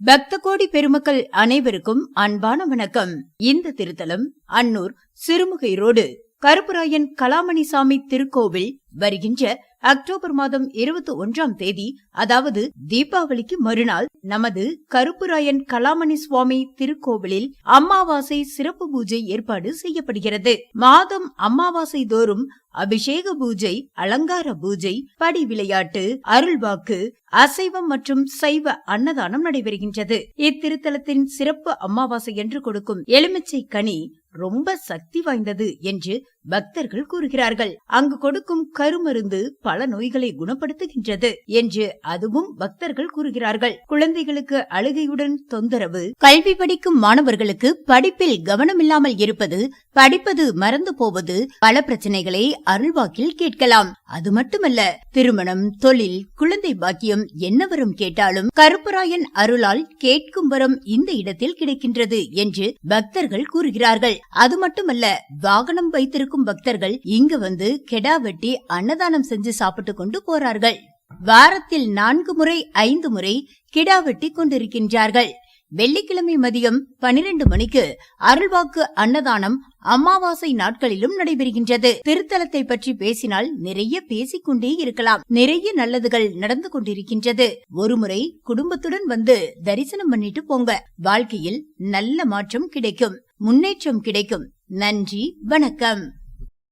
பக்த கோடி பெருமக்கள் அனைவருக்கும் அன்பான வணக்கம். இந்த திருத்தலம் அன்னூர் சிறுமுகை ரோடு கருப்பராயன் கலாமணிசாமி திருக்கோவில் வருகின்ற அக்டோபர் மாதம் 21ஆம் தேதி, அதாவது தீபாவளிக்கு மறுநாள், நமது கருப்பராயன் கலாமணி சுவாமி திருக்கோவிலில் அமாவாசை சிறப்பு பூஜை ஏற்பாடு செய்யப்படுகிறது. மாதம் அமாவாசை தோறும் அபிஷேக பூஜை, அலங்கார பூஜை, படி விளையாட்டு, அருள்வாக்கு, அசைவம் மற்றும் சைவ அன்னதானம் நடைபெறுகின்றது. இத்திருத்தலத்தின் சிறப்பு அமாவாசை என்று கொடுக்கும் எலுமிச்சை கனி ரொம்ப சக்தி வாய்ந்தது என்று பக்தர்கள் கூறுகிறார்கள். அங்கு கொடுக்கும் கருமருந்து பல நோய்களை குணப்படுத்துகின்றது என்று அதுவும் பக்தர்கள் கூறுகிறார்கள். குழந்தைகளுக்கு அழுகையுடன் தொந்தரவு, கல்வி படிக்கும் மாணவர்களுக்கு படிப்பில் கவனமில்லாமல் இருப்பது, படிப்பது மறந்து போவது, பல பிரச்சனைகளை அருள்வாக்கில் கேட்கலாம். அது மட்டுமல்ல, திருமணம், தொழில், குழந்தை பாக்கியம் என்ன வரம் கேட்டாலும் கருப்பராயன் அருளால் கேட்கும் வரம் இந்த இடத்தில் கிடைக்கின்றது என்று பக்தர்கள் கூறுகிறார்கள். அது மட்டுமல்ல, வாகனம் வைத்திருக்கும் பக்தர்கள் இங்கு வந்து கெடா வெட்டி அன்னதானம் செஞ்சு சாப்பிட்டு கொண்டு போறார்கள். வாரத்தில் 4 முறை 5 முறை கிடா வெட்டி கொண்டிருக்கின்றார்கள். வெள்ளிக்கிழமை மதியம் 12 மணிக்கு அருள்வாக்கு அன்னதானம் அமாவாசை நாட்களிலும் நடைபெறுகின்றது. திருத்தலத்தை பற்றி பேசினால் நிறைய பேசிக்கொண்டே இருக்கலாம். நிறைய நல்லதுகள் நடந்து கொண்டிருக்கின்றது. ஒருமுறை குடும்பத்துடன் வந்து தரிசனம் பண்ணிட்டு போங்க. வாழ்க்கையில் நல்ல மாற்றம் கிடைக்கும், முன்னேற்றம் கிடைக்கும். நன்றி, வணக்கம்.